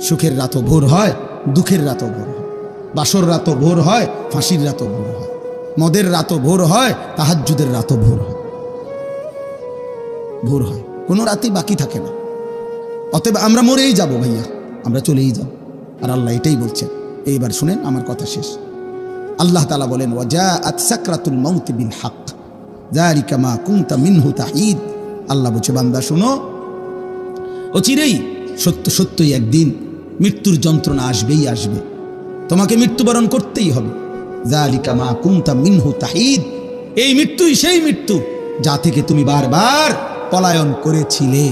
সুখের রাতও ভোর হয়, দুঃখের রাতও ভোর হয়, বাসর রাতও ভোর হয়, ফাঁসির রাতও ভোর হয়, মদের রাতও ভোর হয়, তাহাজ্জুদের রাতও ভোর হয়। ভোর হয়, কোনো রাতই বাকি থাকে না। অতএব আমরা মরেই যাব ভাইয়া, আমরা চলেই যাব। আর আল্লাহ এটাই বলছেন। এইবার শুনেন, আমার কথা শেষ। আল্লাহ তাআলা বলেন, ওয়াজাআত সাকরাতুল মাউত বিল হক যালিকা মা কুনতা মিনহু তাহিদ। আল্লাহ বলছে, বান্দা শুনো, অচিরেই সত্যই একদিন মৃত্যুর যন্ত্রণা আসবেই আসবে, তোমাকে মৃত্যুবরণ করতেই হবে। যালিকা মা কুনতা মিনহু তাহিদ, এই মৃত্যুই সেই মৃত্যু যা থেকে তুমি বারবার পলায়ন করেছিলে।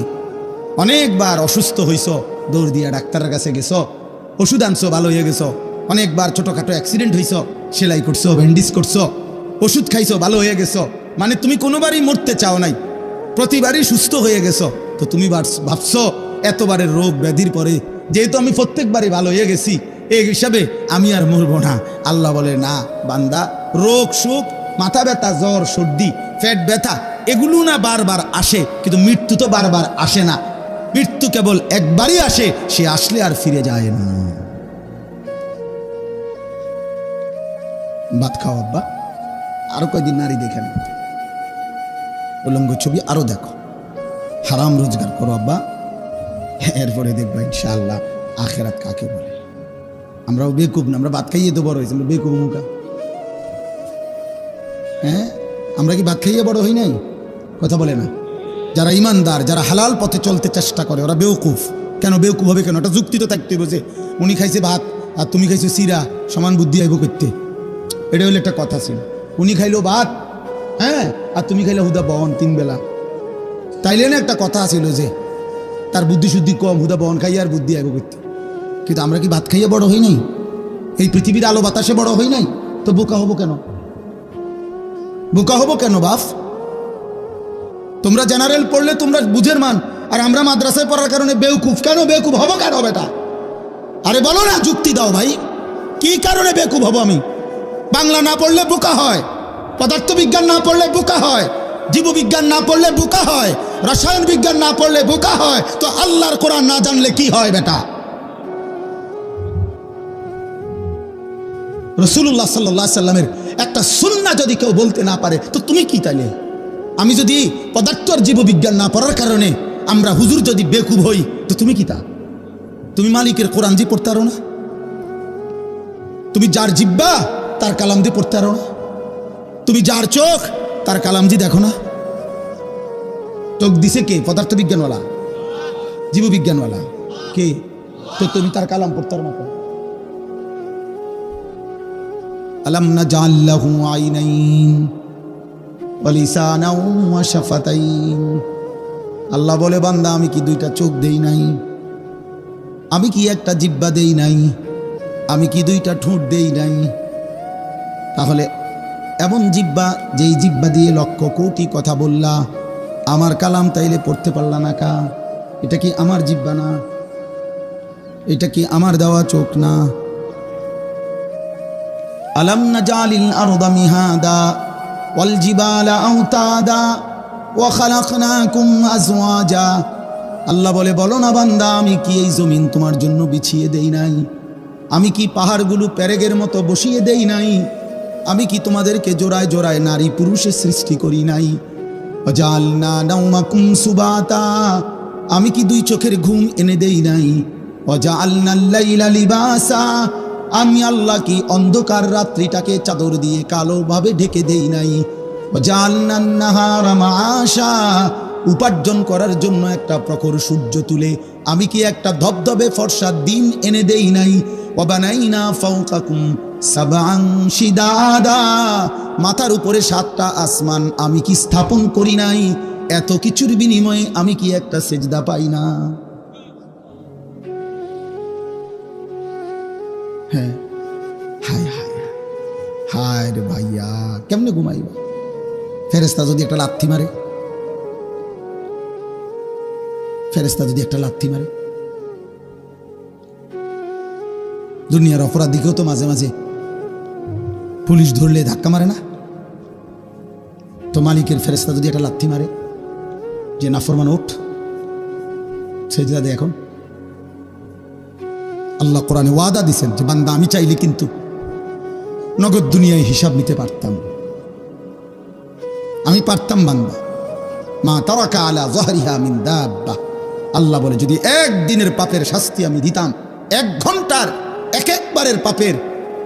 অনেকবার অসুস্থ হইছ, দৌড় দিয়া ডাক্তারের কাছে গেছো, ওষুধ আনছো, ভালো হয়ে গেছো। অনেকবার ছোটখাটো অ্যাক্সিডেন্ট হইছ, সেলাই করছো, ব্যান্ডেজ করছো, ওষুধ খাইছো, ভালো হয়ে গেছো। মানে তুমি কোনোবারই মরতে চাও নাই, প্রতিবারই সুস্থ হয়ে গেছো। তো তুমি ভাবছো এতবারের রোগ ব্যাধির পরে যেহেতু আমি প্রত্যেকবারই ভালো হয়ে গেছি, এই হিসাবে আমি আর মরবো না। আল্লাহ বলে, না বান্দা, রোগ সুখ, মাথা ব্যথা, জ্বর, সর্দি, পেট ব্যথা, এগুলো না বারবার আসে, কিন্তু মৃত্যু তো বারবার আসে না। মৃত্যু কেবল একবারই আসে, সে আসলে আর ফিরে যায় না। ভাত খাও আব্বা, আরো কয়দিন নারী দেখেন, উলঙ্গ ছবি আরো দেখো, হারাম রোজগার করো আব্বা, এরপরে দেখবো ইনশাআল্লাহ আখেরাত কাকে বলে। আমরাও বেকুব না, আমরা ভাত খাইয়ে তো বড় হয়েছি, আমরা বেকুব মুখা। হ্যাঁ, আমরা কি ভাত খাইয়ে বড় হই নাই? কথা বলে না। যারা ইমানদার, যারা হালাল পথে চলতে চেষ্টা করে, ওরা বেউকুফ। কেন বেউকুফ হবে? কেন? এটা যুক্তি তো থাকতে বসে, উনি খাইছে ভাত আর তুমি খাইছো চিরা, সমান বুদ্ধি আইব করতে। এটা হলো একটা কথা ছিল। উনি খাইলো ভাত, হ্যাঁ, আর তুমি খাইলে হুদা বহন 3 বেলা। তাইলে না একটা কথা ছিল যে তার বুদ্ধি শুদ্ধি কম, হুদা বহন খাইয়ে আর বুদ্ধি আইব করতে। কিন্তু আমরা কি ভাত খাইয়ে বড় হই নাই? এই পৃথিবীর আলো বাতাসে বড় হই নাই? তো বোকা হবো কেন? বোকা হবো কেন বাপ? তোমরা জেনারেল পড়লে তোমরা বুঝের মান, আর আমরা মাদ্রাসায় পড়ার কারণে বেউকুফ। কেন বেউকুফ হবো কেন বেটা? আরে বলো না, যুক্তি দাও ভাই, কি কারণে বেকুব হব আমি? বাংলা না পড়লে বোকা হয়, পদার্থবিজ্ঞান না পড়লে বোকা হয়, জীববিজ্ঞান না পড়লে বোকা হয়, রসায়ন বিজ্ঞান না পড়লে বোকা হয়। তো আল্লাহর কোরআন না জানলে কি হয় বেটা? রাসূলুল্লাহ সাল্লাল্লাহু আলাইহি সাল্লামের একটা সুন্নাহ যদি কেউ বলতে না পারে, তো তুমি কি তাইলে? আমি যদি পদার্থ আর জীববিজ্ঞান না পড়ার কারণে আমরা হুজুর যদি বেকুব হই, তো তুমি কি তা? তুমি মালিকের কোরআন জি পড়তে পারো না? তুমি যার জিব্বা তার কালাম দিয়ে পড়তে পারো না? তুমি যার চোখ তার কালাম জি দেখো না? চোখ দিছে কে? পদার্থ বিজ্ঞানওয়ালা, জীববিজ্ঞানওয়ালা কে? তো তুমি তার কালাম পড়তে পারো না? আলাম নাজআল লাহু আইনাইন ওয়া লিসানাও ওয়া শাফাতাইন। আল্লাহ বলে, বান্দা আমি কি 2টা চোখ দেই নাই? আমি কি একটা জিহ্বা দেই নাই? আমি কি 2টা ঠোঁট দেই নাই? তাহলে এমন জিহ্বা, যেই জিহ্বা দিয়ে লক্ষ কোটি কথা বললা, আমার কালাম তাইলে পড়তে পারলা না কা? এটা কি আমার জিহ্বা না? এটা কি আমার দেওয়া চোখ না? আলাম নাজআলিল আরদা মিহাদা ওয়াল জিবালা আওতাদা ওয়া খালাকনাকুম আজওয়াজা। আল্লাহ বলে, বলো না বান্দা, আমি কি এই জমিন তোমার জন্য বিছিয়ে দেই নাই? আমি কি পাহাড়গুলো পেরেকের মতো বসিয়ে দেই নাই? আমি কি তোমাদেরকে জোড়ায় জোড়ায় নারী পুরুষের সৃষ্টি করি নাই? ওয়াজআলনা নাওমাকুম সুবাতা, আমি কি 2 চোখের ঘুম এনে দেই নাই? ওয়াজআলনাল লাইলা লিবাসা, আমি আল্লাহ কি অন্ধকার রাত্রিটাকে চাদর দিয়ে কালোভাবে ঢেকে দেই নাই? ওয়াজআলনান নাহারা মাআশা, উপার্জন করার জন্য একটা প্রখর সূর্য তুলে আমি কি একটা ধবধবে ফর্সা দিন এনে দেই নাই? ওয়াবানাইনা ফাওকাকুম সাবআন শিদাদা, মাথার উপরে 7টা আসমান আমি কি স্থাপন করি নাই? এত কিছুর বিনিময়ে আমি কি একটা সেজদা পাই না? হ্যাঁ, হায় হায় হায় রে ভাইয়া, কেমনে ঘুমাইবা? ফেরেশতা যদি একটা লাথি মারে, ফেরেশতা যদি একটা লাথি মারে, দুনিয়ার অপরাধীকেও তো মাঝে মাঝে পুলিশ ধরলে ধাক্কা মারে না? তো মালিকের ফেরেশতা যদি একটা লাথি মারে যে নাফরমান ওঠ, সেজদা দে এখন, আল্লাহ কোরআনে ওয়াদা দিছেন যে বান্দা আমি চাইলে কিন্তু নগদ দুনিয়ায় হিসাব নিতে পারতাম, আমি পারতাম বান্দা। মা তারাকা আলা যহরিহা মিন দাব্বা, আল্লাহ বলে যদি একদিনের পাপের শাস্তি আমি দিতাম, 1 ঘন্টার একবারের পাপের,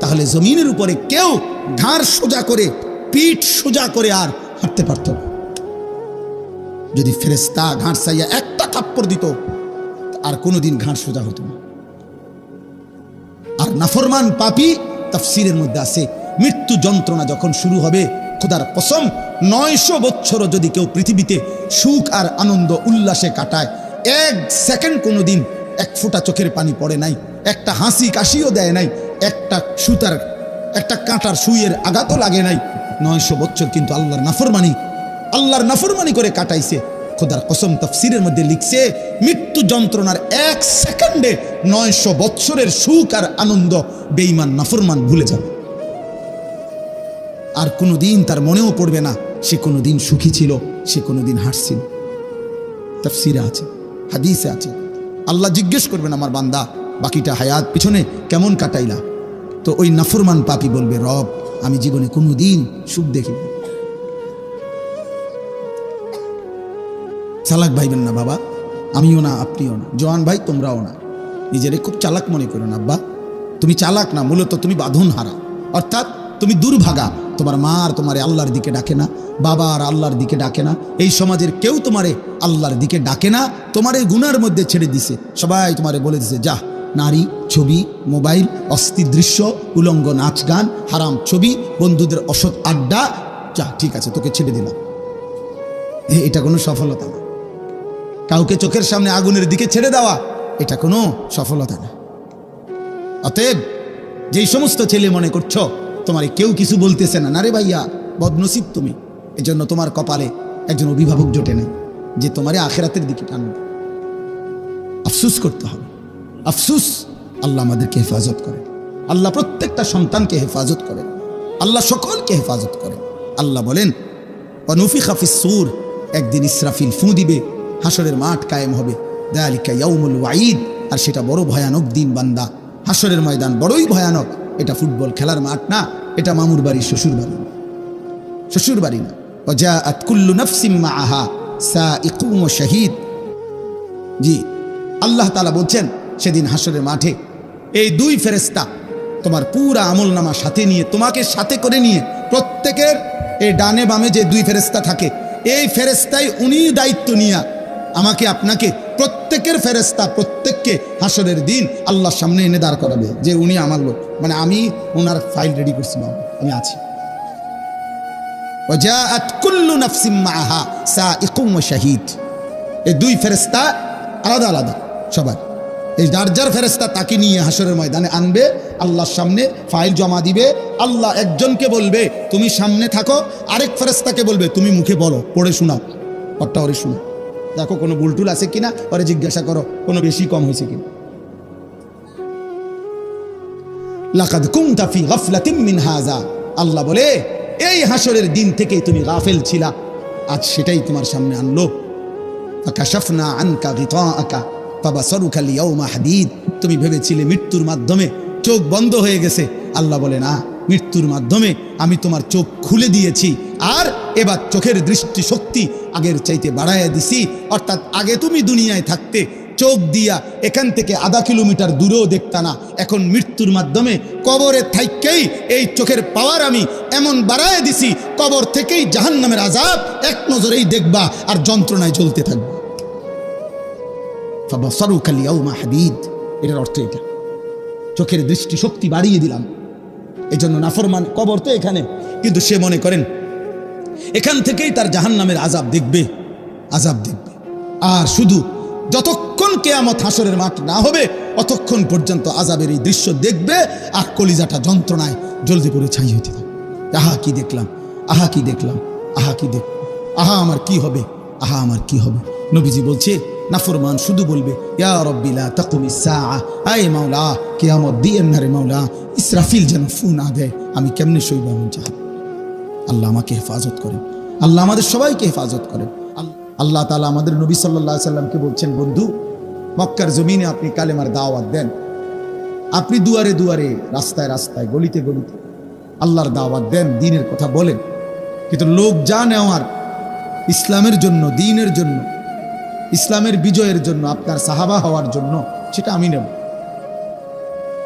তাহলে জমিনের উপরে কেউ ঘাড় সোজা করে পিঠ সোজা করে আর হাঁটতে পারত না। যদি ফেরেশতা ঘাড় চাইয়া একটা থাপ্পড় দিত আর কোনোদিন ঘাড় সোজা হতো না। আর নাফরমান পাপী, তাফসীরের মধ্যে আছে মৃত্যু যন্ত্রণা যখন শুরু হবে, খোদার কসম 900 বছরও যদি কেউ পৃথিবীতে সুখ আর আনন্দ উল্লাসে কাটায়, 1 সেকেন্ড কোনোদিন 1 ফোঁটা চোখের পানি পড়ে নাই, একটা হাসি কাশিও দেয় নাই, একটা সুতার একটা কাঁটার সুইয়ের আঘাতও লাগে নাই, 900 বছর কিন্তু আল্লাহর নাফরমানি করে কাটাইছে। খোদার কসম তাফসীরের মধ্যে লিখছে মৃত্যু যন্ত্রণার 1 সেকেন্ডে 900 বছরের সুখ আর আনন্দ বেঈমান নাফরমান ভুলে যাবে। আর কোনোদিন তার মনেও পড়বে না সে কোনোদিন সুখী ছিল, সে কোনোদিন হাসছিল। তাফসীরে আছে, হাদিসে আছে। আল্লাহ জিজ্ঞেস করবেন আমার বান্দা বাকিটা হায়াত পিছনে কেমন কাটাইলা? তো ওই নাফরমান পাপী বলবে রব আমি জীবনে কোনোদিন সুখ দেখিনি। চালাক ভাইবেন না বাবা, আমিও না আপনিও না, জওয়ান ভাই তোমরাও না, নিজেরে খুব চালাক মনে করো না। আব্বা তুমি চালাক না, মূলত তুমি বাঁধন হারা, অর্থাৎ তুমি দুর্ভাগা। তোমার মা আর তোমারে আল্লাহর দিকে ডাকে না, বাবা আর আল্লাহর দিকে ডাকে না, এই সমাজের কেউ তোমারে আল্লাহর দিকে ডাকে না, তোমারে গুনার মধ্যে ছেড়ে দিছে। সবাই তোমারে বলে দিছে যা, নারী, ছবি, মোবাইল, অস্থির দৃশ্য, উলঙ্গ নাচ গান, হারাম ছবি, বন্ধুদের অসৎ আড্ডা, যা ঠিক আছে তোকে ছেড়ে দিলাম। এটা কোনো সফলতা না। কাউকে চোখের সামনে আগুনের দিকে ছেড়ে দেওয়া এটা কোনো সফলতা না। অতএব যেই সমস্ত ছেলে মনে করছো তোমারে কেউ কিছু বলতেছে না, না রে ভাইয়া বদনসিব তুমি, এজন্য তোমার কপালে একজন অভিভাবক জোটে নেই যে তোমারে আখিরাতের দিকে টানবে। আফসুস করতে হবে, আফসুস। আল্লাহ আমাদেরকে হেফাজত করে, আল্লাহ প্রত্যেকটা সন্তানকে হেফাজত করে, আল্লাহ সকলকে হেফাজত করে। আল্লাহ বলেন ওয়ানুফিখা ফিস-সূর, একদিন ইসরাফিল ফু দিবে, হাসরের মাঠ কায়েম হবে। যালিকা ইয়াউমুল ওয়াঈদ, আর সেটা বড় ভয়ানক দিন বান্দা। হাসরের ময়দান বড়ই ভয়ানক। এটা ফুটবল খেলার মাঠ না, এটা মামুর বাড়ি, শ্বশুর বাড়ি না। ওয়াজাআত কুল্লু নাফসিম মাআহা সাইকুম ওয়া শাহীদ। জি, আল্লাহ তাআলা বলছেন সেদিন হাসরের মাঠে এই 2 ফেরেশতা তোমার পুরা আমলনামা সাথে নিয়ে, তোমাকে সাথে করে নিয়ে, প্রত্যেকের এই ডানে বামে যে 2 ফেরেশতা থাকে, এই ফেরেশতাই উনি দায়িত্ব নিয়ে আমাকে আপনাকে প্রত্যেকের ফেরেশতা প্রত্যেককে হাসরের দিন আল্লাহর সামনে এনে দাঁড় করাবে যে উনি আমার লোক, মানে আমি ওনার ফাইল রেডি করছি, আমি আছি। ওয়াজাআত কুল্লু নাফসিম মাআহা সাইকুম ওয়া শাহীদ। এই 2 ফেরেশতা আলাদা আলাদা সবার, এই যার ফেরেশতা তাকে নিয়ে হাসরের ময়দানে আনবে, আল্লাহর সামনে ফাইল জমা দিবে। আল্লাহ একজনকে বলবে তুমি সামনে থাকো, আরেক ফেরেশতাকে বলবে তুমি মুখে বলো, পড়ে শোনাও, পড়টা ওরে শোনাও, দেখো কোনো ভুলটুল আছে কিনা, ওরে জিজ্ঞাসা করো কোনো বেশি কম হয়েছে কিনা। লাকাদ কুনতা ফি গাফলাতিন মিন হাযা, আল্লাহ বলে এই হাসরের দিন থেকেই তুমি গাফেল ছিলা, আজ সেটাই তোমার সামনে আনলো। ফাকাশাফনা আনকা গিতাআকা ফাবাসারুকা আল-ইয়াওমা হাদীদ, তুমি ভেবেছিলে মৃত্যুর মাধ্যমে চোখ বন্ধ হয়ে গেছে। আল্লাহ বলে না, মৃত্যুর মাধ্যমে আমি তোমার চোখ খুলে দিয়েছি, আর এবার চোখের দৃষ্টি শক্তি আগের চাইতে বাড়াইয়া দিছি। অর্থাৎ আগে তুমি দুনিয়ায় থাকতে চোখ দিয়া এখান থেকে আধা কিলোমিটার দূরেও দেখতা না, এখন মৃত্যুর মাধ্যমে কবরে থাইকেই এই চোখের পাওয়ার আমি এমন বাড়াইয়া দিছি, কবর থেকেই জাহান্নামের আযাব এক নজরেই দেখবা আর যন্ত্রণায় জ্বলতে থাকবে। ফাবাসারুকা আল-ইয়াওমা হাদীদ, এটার অর্থ এটা, চোখের দৃষ্টি শক্তি বাড়িয়ে দিলাম। এই জন্য নাফরমান কবর তো এখানে, কিন্তু সে মনে করেন এখান থেকেই তার জাহান্নামের আযাব দেখবে। আর শুধু যতক্ষণ কিয়ামত হাসরের মাঠ না হবে অতক্ষণ পর্যন্ত আযাবের এই দৃশ্য দেখবে, আর কলিজাটা যন্ত্রণায় জ্বলতে পড়ে ছাই হইতে থাকবে। আহা কি দেখলাম, আহা কি দেখলাম, আহা কি দেখ, আহা আমার কি হবে, আহা আমার কি হবে। নবীজি বলছে নাফরমান শুধু বলবে ইয়া রাব্বি লা তাকুমিস সাআ, আয় মাওলা কিয়ামত দিয়েন না রে মাওলা, ইসরাফিল যেন ফু না দেয়, আমি কেমনে সইব এমন জাহান্নাম। আল্লাহ আমাকে হেফাজত করেন, আল্লাহ আমাদের সবাইকে হেফাজত করেন। আল্লাহ তাআলা আমাদের নবী সাল্লাল্লাহু আলাইহি সাল্লামকে বলছেন বন্ধু মক্কার জমিনে আপনি কালেমার দাওয়াত দেন, আপনি দুয়ারে দুয়ারে, রাস্তায় রাস্তায়, গলিতে গলিতে আল্লাহর দাওয়াত দেন, দ্বীনের কথা বলেন, কিন্তু লোক যা নেওয়ার ইসলামের জন্য, দ্বীনের জন্য, ইসলামের বিজয়ের জন্য, আপনার সাহাবা হওয়ার জন্য, সেটা আমি নেব।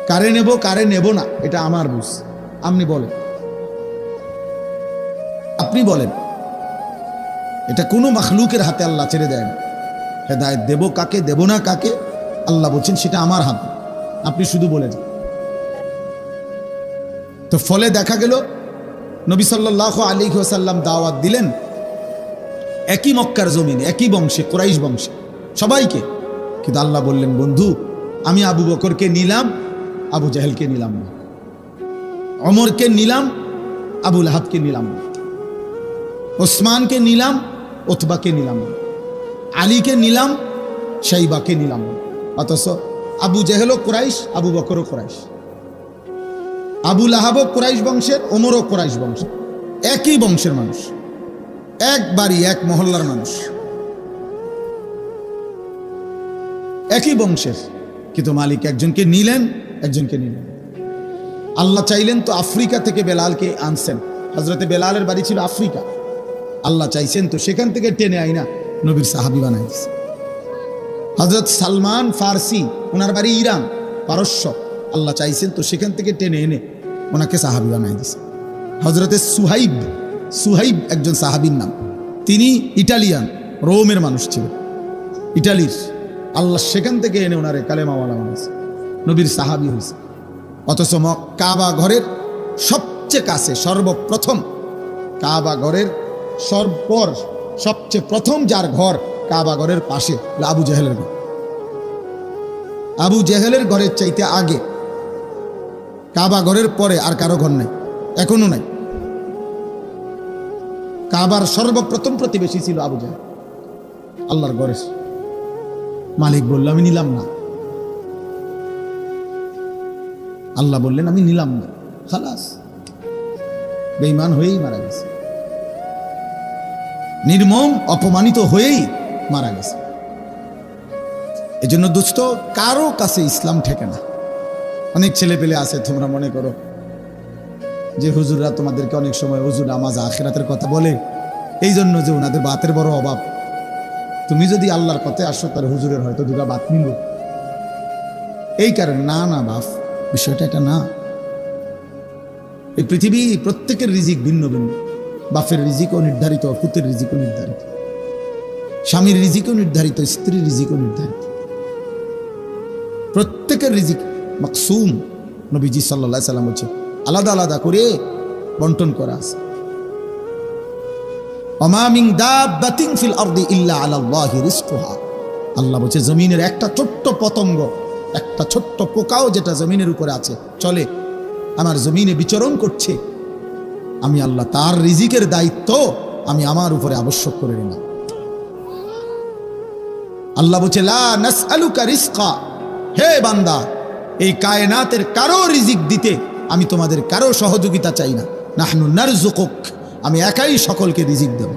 কারে নেব কারে নেব না এটা আমার বুঝ। আপনি বলেন, আপনি বলেন, এটা কোনো মাখলুকের হাতে আল্লাহ ছেড়ে দেয় না। হেদায়েত দেব কাকে, দেব না কাকে, আল্লাহ বলছেন সেটা আমার হাতে, আপনি শুধু বলে যান। তো ফলে দেখা গেল নবী সাল্লাল্লাহু আলাইহি ওয়াসাল্লাম দাওয়াত দিলেন একই মক্কার জমিনে, একই বংশে, কুরাইশ বংশে সবাইকে। কিন্তু আল্লাহ বললেন, বন্ধু আমি আবু বকরকে নিলাম, আবু জাহেলকে নিলাম না, ওমরকে নিলাম, আবু লাহাবকে নিলাম না, ওসমানকে নিলাম, উতবাকে নিলাম না, আলীকে নিলাম, শাইবাকে নিলাম না। অথচ আবু জাহেলও কুরাইশ, আবু বকরও কুরাইশ, আবু লাহাবও কুরাইশ বংশের, ওমরও কুরাইশ বংশের, একই বংশের মানুষ, এক বাড়ি এক মহল্লার মানুষ, একই বংশের। কিন্তু মালিক একজনকে নিলেন, একজনকে নিলেন। আল্লাহ চাইলেন তো আফ্রিকা থেকে বেলালকে আনছেন। হযরতে বেলালের বাড়ি ছিল আফ্রিকা, আল্লাহ চাইছেন তো সেখান থেকে টেনে আইনা নবীর সাহাবী বানাই দিয়েছে। হযরত সালমান ফার্সি, ওনার বাড়ি ইরান, পারস্য, আল্লাহ চাইছেন তো সেখান থেকে টেনে এনে ওনাকে সাহাবী বানাই দিয়েছে। হযরতে সুহাইব, সুহাইব একজন সাহাবীর নাম, তিনি ইটালিয়ান, রোমের মানুষ ছিলেন, ইটালির, আল্লাহ সেখান থেকে এনে ওনারে কালেমাওয়ালা বানাইছে, নবীর সাহাবী হয়েছে। অথচ কাবা ঘরের সবচেয়ে কাছে, সর্বপ্রথম কাবা ঘরের সবচেয়ে প্রথম যার ঘর কাবা ঘরের পাশে, আবু জাহেলের ঘর। আবু জাহেলের ঘরের চাইতে আগে, কাবা ঘরের পরে আর কারো ঘর নাই, এখনো নাই। কাবার সর্বপ্রথম প্রতিবেশী ছিল আবু জাহেল, আল্লাহর ঘরের। মালিক বলল আমি নিলাম না, আল্লাহ বললেন আমি নিলাম না, খালাস, বেঈমান হয়েই মারা গেছে, নির্মম অপমানিত হয়েই মারা গেছে। এজন্য দোস্ত, কারো কাছে ইসলাম ঠেকে না। অনেক ছেলে পেলে আছে, তোমরা মনে করো যে হুজুররা তোমাদেরকে অনেক সময় হুজুর নামাজ আখিরাতের কথা বলে, এই জন্য যে ওনাদের বাতের বড় অভাব। তুমি যদি আল্লাহর কথায় আসো, তার হুজুরের হয়তো দুটা বাত মিলল, এই কারণে। না না বাপ, বিষয়টা এটা না। এই পৃথিবী প্রত্যেকের রিজিক ভিন্ন ভিন্ন। বাপের রিজিকও নির্ধারিত, পুতের রিজিকও নির্ধারিত, স্বামীর রিজিকও নির্ধারিত, স্ত্রীর রিজিকও নির্ধারিত। প্রত্যেকের রিজিক মাকসুম। নবীজি সাল্লাল্লাহু আলাইহি সাল্লাম বলছে আলাদা আলাদা করে বন্টন করা আছে। ওমা মিন দাব্বাতিন ফিল আরদি ইল্লা আলাল্লাহি রিজকুহা। আল্লাহ বলছে জমিনের একটা ছোট্ট পতঙ্গ, একটা ছোট্ট পোকাও যেটা জমিনের উপরে আছে, চলে, আমার জমিনে বিচরণ করছে, আমি আল্লাহ তার রিজিকের দায়িত্ব আমি আমার উপরে আবশ্যক করে নিলাম। আল্লাহ বলছে লা নাসআলুকা রিজকা, হে বান্দা, এই কায়নাতের কারো রিজিক দিতে আমি তোমাদের কারো সহযোগিতা চাই না। নাহনু নারযুকুক, আমি একাই সকলকে রিজিক দেব।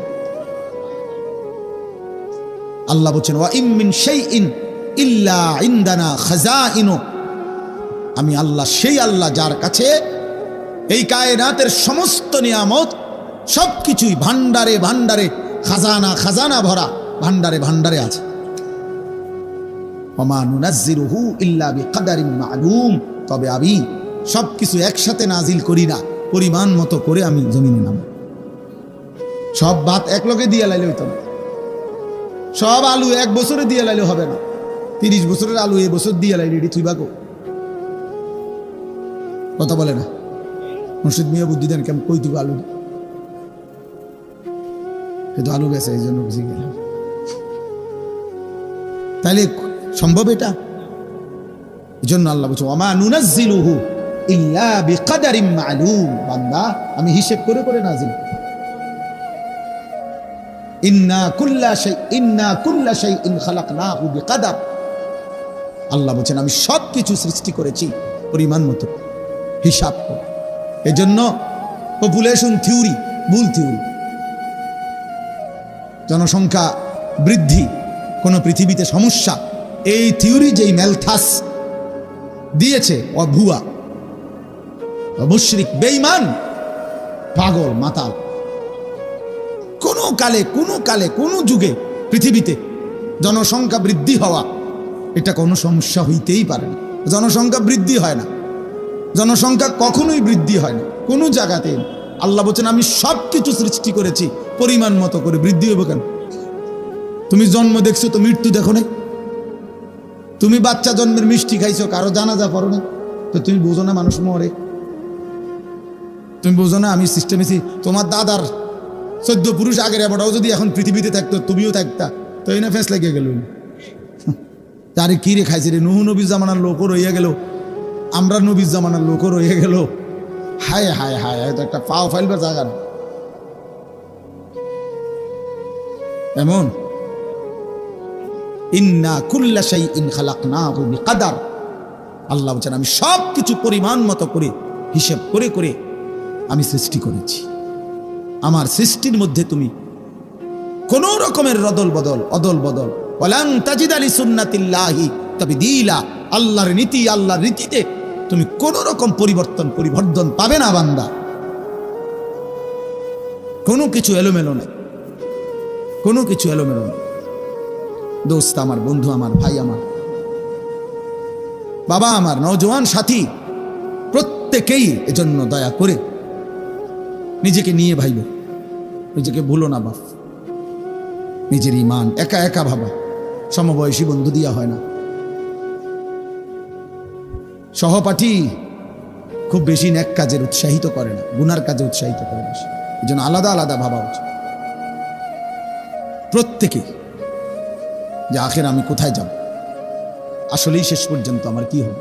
আল্লাহ বলছেন ওয়া ইম মিন শাইইন ইল্লা ইনদানা খাযাইনু, আমি আল্লাহ সেই আল্লাহ যার কাছে এই কায়নাতের সমস্ত নিয়ামত, সবকিছুই ভান্ডারে ভান্ডারে, খাজানা খাজানা ভরা, ভান্ডারে ভান্ডারে আছে। ওমা নুনাজ্জিলুহু ইল্লা বিকাদারিন মা'লুম, তবে আমি সবকিছু একসাথে নাজিল করি না, পরিমাণ মতো করে আমি জমিনে নামাই। সব ভাত এক লগে দিয়ে লাইলে হইতো না, সব আলু এক বছরে দিয়ে লাইলে হবে না। 30 বছরের আলু এই বছর দিয়ে লাইলে এটি থুইবা গো, কথা বলে না। মুর্শিদ মিয়া বুদ্ধি দেন, কেমন কই দিব আলু, কিন্তু আলু বেছে, এই জন্য বুঝে গেলাম। তাইলে সম্ভব এটা? এই জন্য আল্লাহ বলছে ওমা নুনাজ্জিলুহু ইল্লা বিকাদারিন মা'লুম, বান্দা আমি হিসাব করে করে নাজিল। ইন্না কুল্লা শাইইন খালাকনাহু বিকাদার। আল্লাহ বলছেন আমি সব কিছু সৃষ্টি করেছি পরিমাণ মতো, হিসাব করে। এজন্য পপুলেশন থিওরি ভুল থিওরি। জনসংখ্যা বৃদ্ধি কোন পৃথিবীতে সমস্যা, এই থিওরি যেই ম্যালথাস, দিয়েছে ও ভুয়া, মুশরিক, বেঈমান, পাগল, মাতাল। কোনো কালে কোনো যুগে পৃথিবীতে জনসংখ্যা বৃদ্ধি হওয়া এটা কোনো সমস্যা হইতেই পারে না। জনসংখ্যা বৃদ্ধি হয় না, জনসংখ্যা কখনোই বৃদ্ধি হয় না কোনো জায়গাতে। আল্লাহ বলছেন আমি সব কিছু সৃষ্টি করেছি পরিমাণ মতো করে, বৃদ্ধি হবে কেন? তুমি জন্ম দেখছো তো মৃত্যু দেখো না? তুমি বাচ্চা জন্মের মিষ্টি খাইছো, কারো জানাজা পড়ো না, তো তুমি বোঝো না মানুষ মরে? তুমি বোঝো না আমি সিস্টেমেছি? তোমার দাদার 14 পুরুষ আগের এবারও যদি এখন পৃথিবীতে থাকতো, তুমিও থাকতা, তো এই না ফেস লেগে গেল। তারে কি রে খাইছে রে? নুহু নবীর জামানার লোকও রইয়া গেল, আমরা নবীর জামানার লোকও রইয়া গেল। হায় হায় হায়, হয়তো একটা পাও ফাইলবার জায়গা না এমন। ইন্না কুল্লা শাইইন খালাকনাহু বিকদার। আল্লাহ বলেন আমি সব কিছু পরিমাণ মতো করে, হিসাব করে করে আমি সৃষ্টি করেছি। আমার সৃষ্টির মধ্যে তুমি কোন রকমের অদল বদল ওয়ালান তাজিদা লিসুন্নাতিল্লাহি তাবদীলা। আল্লাহর নীতি, আল্লাহর রীতিতে তুমি কোন রকম পরিবর্তন পাবে না বান্দা। কোনো কিছু এলোমেলো নেই, কোনো কিছু এলোমেলো নেই। দোস্ত আমার, বন্ধু আমার, ভাই আমার, বাবা আমার, নওজোয়ান সাথী, প্রত্যেকেই এজন্য দয়া করে নিজেকে নিয়ে ভাইব, নিজেকে ভুলো না বাপ। নিজের ঈমান একা একা ভাবা, সমবয়সী বন্ধু দিয়া হয় না। সহপাঠী খুব বেশি নেক কাজের উৎসাহিত করে না, গুনার কাজে উৎসাহিত করে বেশি। এই জন্য আলাদা আলাদা ভাবা উচিত প্রত্যেকে, যে আখের আমি কোথায় যাব, আসলেই শেষ পর্যন্ত আমার কি হবে,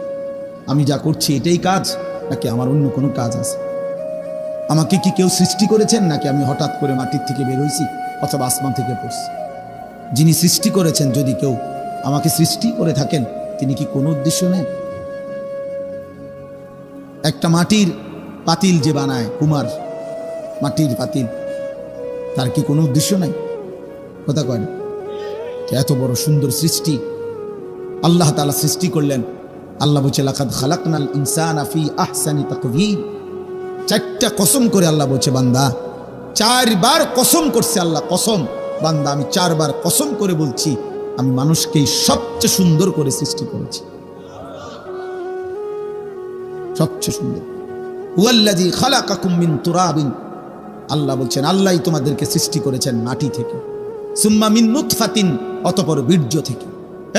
আমি যা করছি এটাই কাজ নাকি আমার অন্য কোনো কাজ আছে? আমাকে কি কেউ সৃষ্টি করেছেন নাকি আমি হঠাৎ করে মাটির থেকে বের হয়েছি অথবা আসমান থেকে পড়ছি? যিনি সৃষ্টি করেছেন, যদি কেউ আমাকে সৃষ্টি করে থাকেন, তিনি কি কোনো উদ্দেশ্য নেন? একটা মাটির পাতিল যে বানায়, কুমার মাটির পাতিল, তার কি কোনো উদ্দেশ্য নাই? কথা কয় না? এত বড় সুন্দর সৃষ্টি আল্লাহ তাআলা সৃষ্টি করলেন। আল্লাহ বলছে লাকাদ খালাকনাল ইনসানা ফি আহসানি তাকওয়িম। 4টা কসম করে আল্লাহ বলছে বান্দা, 4 বার কসম করছে আল্লাহ, কসম বান্দা আমি 4 বার কসম করে বলছি, আমি মানুষকেই সবচেয়ে সুন্দর করে সৃষ্টি করেছি, সবচেয়ে সুন্দর। হুয়াল্লাযী খালাকাকুম মিন তুরাবিন। আল্লাহ বলছেন আল্লাহই তোমাদেরকে সৃষ্টি করেছেন মাটি থেকে, সুম্মা মিন নুতফাতিন, অতঃপর বীর্য থেকে।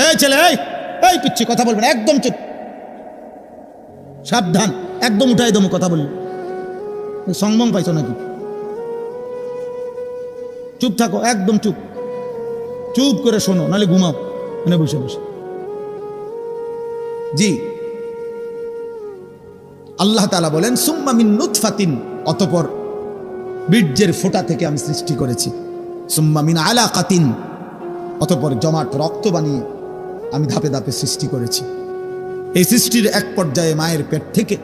এই ছেলে, এই পিচ্ছি, কথা বলবেন একদম চুপ, সাবধান, একদম উঠাই দম কথা বলবেন। সংবং পাইছো নাকি? চুপ থাকো, একদম চুপ, চুপ করে শোনো, নাহলে ঘুমাও মানে বসে বসে। জি, আল্লাহ তাআলা বলেন সুম্মা মিন নুতফাতিন, অতঃপর বীর্যের ফোঁটা থেকে আমি সৃষ্টি করেছি। সুম্মা মিন আলাকাতিন, অতঃপর জমাট রক্ত বানিয়ে আমি ধাপে ধাপে সৃষ্টি করেছি। এই সৃষ্টির এক পর্যায়ে মায়ের পেট থেকে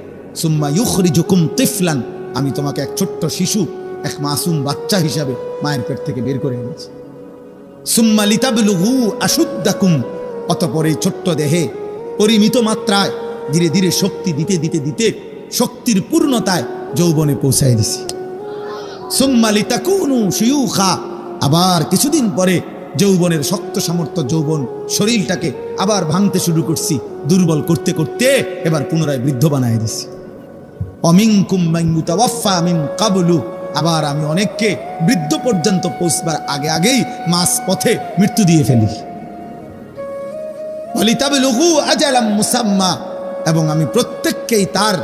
সুম্মা ইউখরিজুকুম তিফলান, আমি তোমাকে এক ছোট্ট শিশু, এক মাসুম বাচ্চা হিসাবে মায়ের পেট থেকে বের করে এনেছি। সুম্মা লিতাবলুগু আশুদ্দাকুম, অতঃপর এই ছোট্ট দেহে পরিমিত মাত্রায় ধীরে ধীরে শক্তি দিতে দিতে দিতে শক্তির পূর্ণতায় যৌবনে পৌঁছায় দিছি। সুম্মা লিতাকুনু শিয়ুখা, আবার কিছুদিন পরে যৌবনের শক্ত সামর্থ্য যৌবন শরীরটাকে আবার ভাঙতে শুরু করছি, দুর্বল করতে করতে এবার পুনরায় বৃদ্ধ বানায় দিছি। অমিনকুম মান ইউতাওয়াফা মিন ক্বাবলু, আবার আমি অনেককে বৃদ্ধ পর্যন্ত পৌঁছবার আগে আগেই মাঝ পথে মৃত্যু দিয়ে ফেলি। ওয়ালিতাবলুগু আজালাম মুসাম্মা, এবং আমি প্রত্যেককেই তার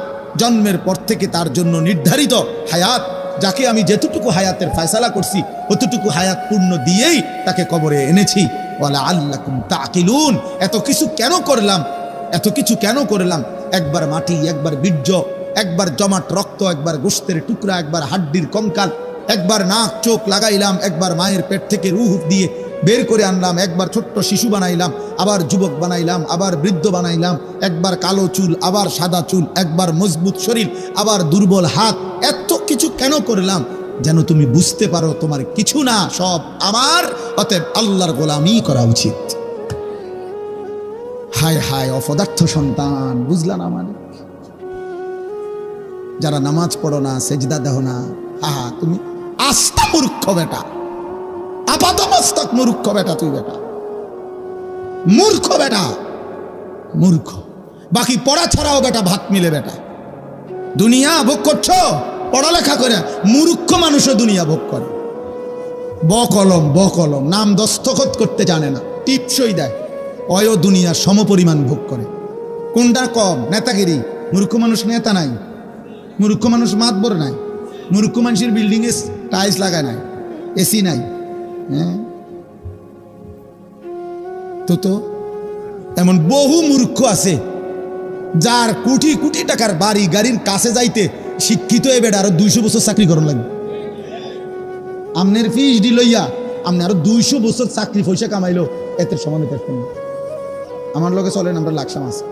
জন্মের পর থেকে তার জন্য নির্ধারিত হায়াত, যাকে আমি যেতটুকু হায়াতের ফয়সালা করছি অতটুকু হায়াত পূর্ণ দিয়েই তাকে কবরে এনেছি। ওয়ালা আল্লাকুম তাকিলুন, এত কিছু কেন করলাম, এত কিছু কেন করলাম? একবার মাটি, একবার বীর্য, একবার জমাট রক্ত, একবার গোশতের টুকরা, একবার হাড্ডির কঙ্কাল, একবার নাক চোখ লাগাইলাম, একবার মায়ের পেট থেকে রূহ দিয়ে বের করে আনলাম, একবার ছোট্ট শিশু বানাইলাম, আবার যুবক বানাইলাম, আবার বৃদ্ধ বানাইলাম, একবার কালো চুল, আবার সাদা চুল, একবার মজবুত শরীর, আবার দুর্বল হাত। এত কিছু কেন করলাম? যেন তুমি বুঝতে পারো তোমার কিছু না, সব আমার, অতএব আল্লাহর গোলামি করা উচিত। হায় হায় অপদার্থ সন্তান, বুঝলা না মানে? যারা নামাজ পড়ো না, সেজদা দেহ না, হা তুমি আস্তা মূর্খ বেটা, আপাত মস্তক মূর্খ বেটা, তুই বেটা মূর্খ বেটা, মূর্খ। বাকি পড়া ছাড়াও বেটা ভাত মিলে বেটা। দুনিয়া ভোগ করছো পড়ালেখা করে, মূর্খ মানুষও দুনিয়া ভোগ করে। বকলম নাম দস্তখত করতে জানে না, টিপসই দেয়, অয় দুনিয়া সমপরিমাণ ভোগ করে। কোনটা কম? নেতাগিরি। মূর্খ মানুষ নেতা নাই, মূর্খ মানুষ মাতবর নাই, মূর্খ মানুষের বিল্ডিংয়ে টাইলস লাগায় নাই, এসি নাই। হ্যাঁ তো এমন বহু মূর্খ আছে যার কোটি কোটি টাকার বাড়ি গাড়ির কাছে যাইতে শিক্ষিত হয়ে বেড়া আরো 200 বছর চাকরি করার লাগবে। আমনের পিএইচডি লইয়া আপনি আরো 200 বছর চাকরি পয়সা কামাইলো, এতে সমানে থাকতেন না। আমার লোকে চলেন, আমরা লাকসাম আছে।